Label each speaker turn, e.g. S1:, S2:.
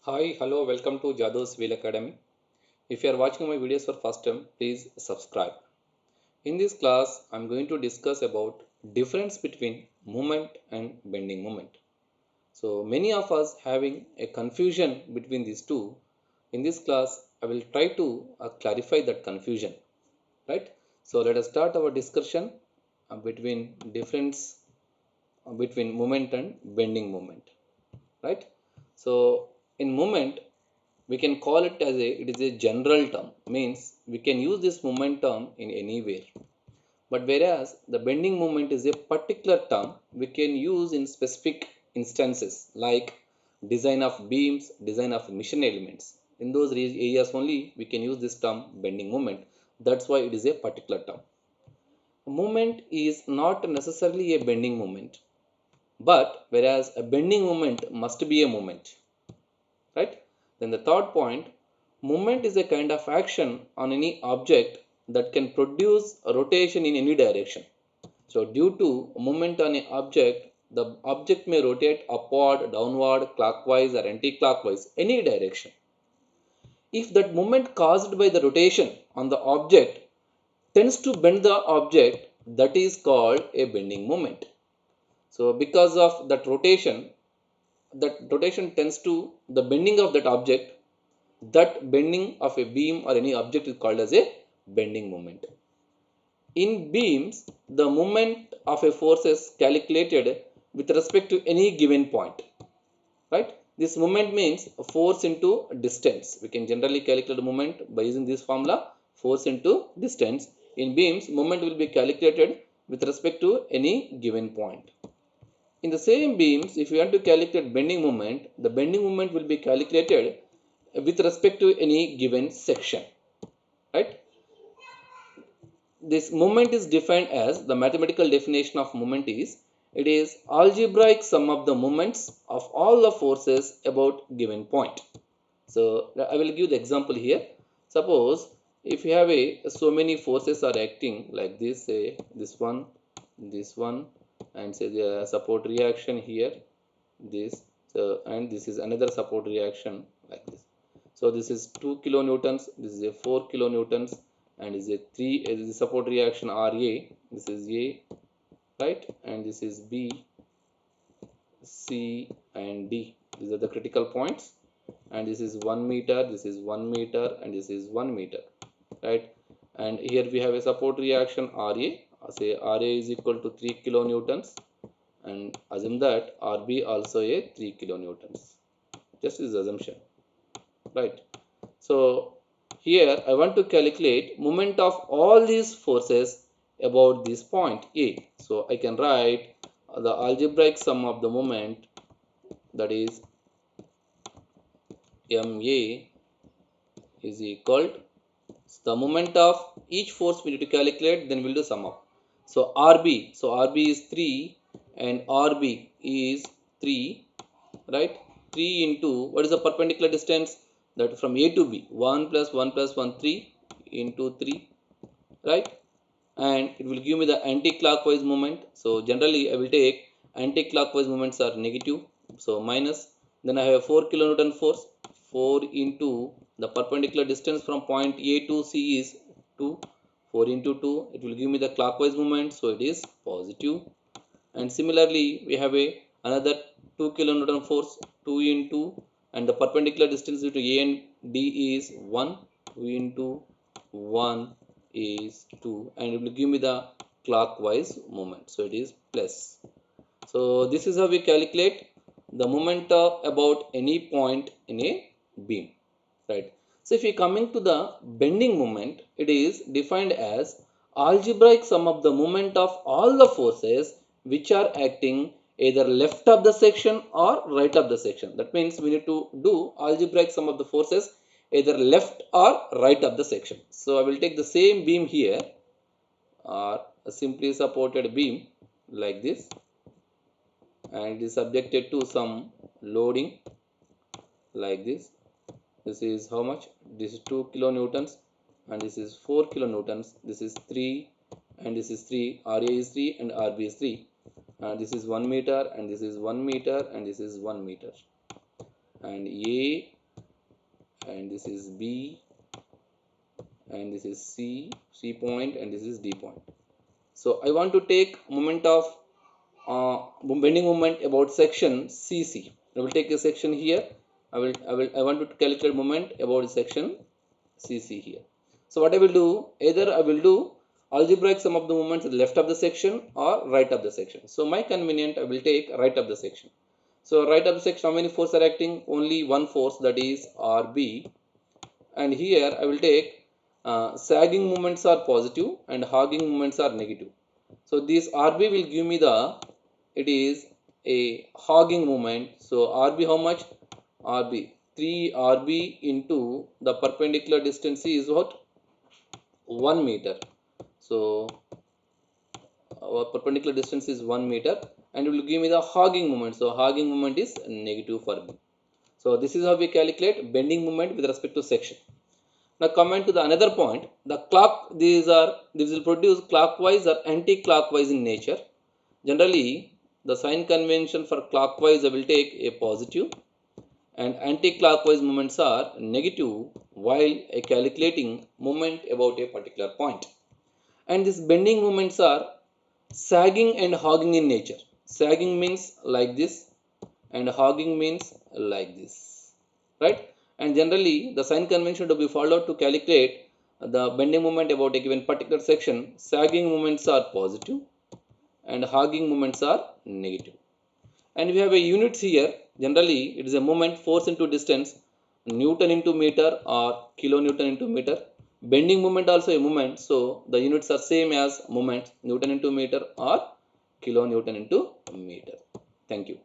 S1: Hi, hello, welcome to Jadav's Wheel Academy. If you are watching my videos for first time, please subscribe. In this class, I am going to discuss about difference between movement and bending moment. So many of us having a confusion between these two. In this class, I will try to clarify that confusion, right? So let us start our discussion between difference between movement and bending moment, right? So in movement, we can call it as it is a general term, means we can use this moment term in anywhere, but whereas the bending moment is a particular term we can use in specific instances like design of beams, design of mission elements. In those areas only we can use this term bending moment. That's why it is a particular term. A moment is not necessarily a bending moment, but whereas a bending moment must be a moment, right? Then the third point, movement is a kind of action on any object that can produce a rotation in any direction. So due to movement on an object, the object may rotate upward, downward, clockwise or anti-clockwise, any direction. If that movement caused by the rotation on the object tends to bend the object, that is called a bending moment. So because of that rotation tends to the bending of that object, that bending of a beam or any object is called as a bending moment. In beams, the moment of a force is calculated with respect to any given point, right? This moment means force into distance. We can generally calculate the moment by using this formula, force into distance. In beams, moment will be calculated with respect to any given point. In the same beams, if you want to calculate bending moment, the bending moment will be calculated with respect to any given section, right? This moment is defined as the mathematical definition of moment is it is algebraic sum of the moments of all the forces about given point. So I will give the example here. Suppose if you have a so many forces are acting like this, say this one, and say the support reaction here, this, so and this is another support reaction like this. So this is 2 kilonewtons, this is a 4 kilonewtons, and is a 3 is the support reaction Ra. This is A, right, and this is B, C, and D. These are the critical points, and this is 1 meter, this is 1 meter, and this is 1 meter, right? And here we have a support reaction Ra. Say Ra is equal to 3 kilonewtons, and assume that Rb also a 3 kilonewtons. Just this assumption, right? So here I want to calculate moment of all these forces about this point A. So I can write the algebraic sum of the moment, that is MA is equal to the moment of each force we need to calculate, then we'll do sum up. So RB is 3 and RB is 3, right? 3 into what is the perpendicular distance, that from A to B, 1 plus 1 plus 1 3 into 3, right? And it will give me the anti-clockwise moment. So generally I will take anti-clockwise moments are negative, so minus. Then I have 4 kilonewton force, 4 into the perpendicular distance from point A to C is 2, 4 into 2, it will give me the clockwise moment, so it is positive. And similarly we have a another 2 kilonewton force, 2 into, and the perpendicular distance between A and D is 1, 2 into 1 is 2, and it will give me the clockwise moment, so it is plus. So this is how we calculate the moment about any point in a beam, right? So if we coming to the bending moment, it is defined as algebraic sum of the moment of all the forces which are acting either left of the section or right of the section. That means we need to do algebraic sum of the forces either left or right of the section. So I will take the same beam here, or a simply supported beam like this, and it is subjected to some loading like this. This is how much? This is 2 kilonewtons, and this is 4 kilonewtons. This is 3, and this is 3. Ra is 3 and Rb is 3. This is 1 meter, and this is 1 meter, and this is 1 meter. and A, and this is B, and this is C point, and this is D point. So I want to take moment of bending moment about section CC. I will take a section here. I want to calculate moment about section CC here. So what I will do, either I will do algebraic sum of the moments left of the section or right of the section. So my convenient, I will take right of the section. So right of the section, how many forces are acting? Only one force, that is RB. And here I will take sagging moments are positive and hogging moments are negative. So this RB will give me it is a hogging moment. So RB how much? RB 3 RB into the perpendicular distance is what? 1 meter. So our perpendicular distance is 1 meter, and it will give me the hogging moment. So hogging moment is negative for me. So this is how we calculate bending moment with respect to section. Now coming to the another point, the these will produce clockwise or anti-clockwise in nature. Generally, the sign convention for clockwise I will take a positive, and anti-clockwise moments are negative while calculating moment about a particular point. And these bending moments are sagging and hogging in nature. Sagging means like this, and hogging means like this, right? And generally, the sign convention to be followed to calculate the bending moment about a given particular section. Sagging moments are positive, and hogging moments are negative. And we have a units here. Generally, it is a moment force into distance, Newton into meter or kilonewton into meter. Bending moment also a moment, so the units are same as moment, Newton into meter or kilonewton into meter. Thank you.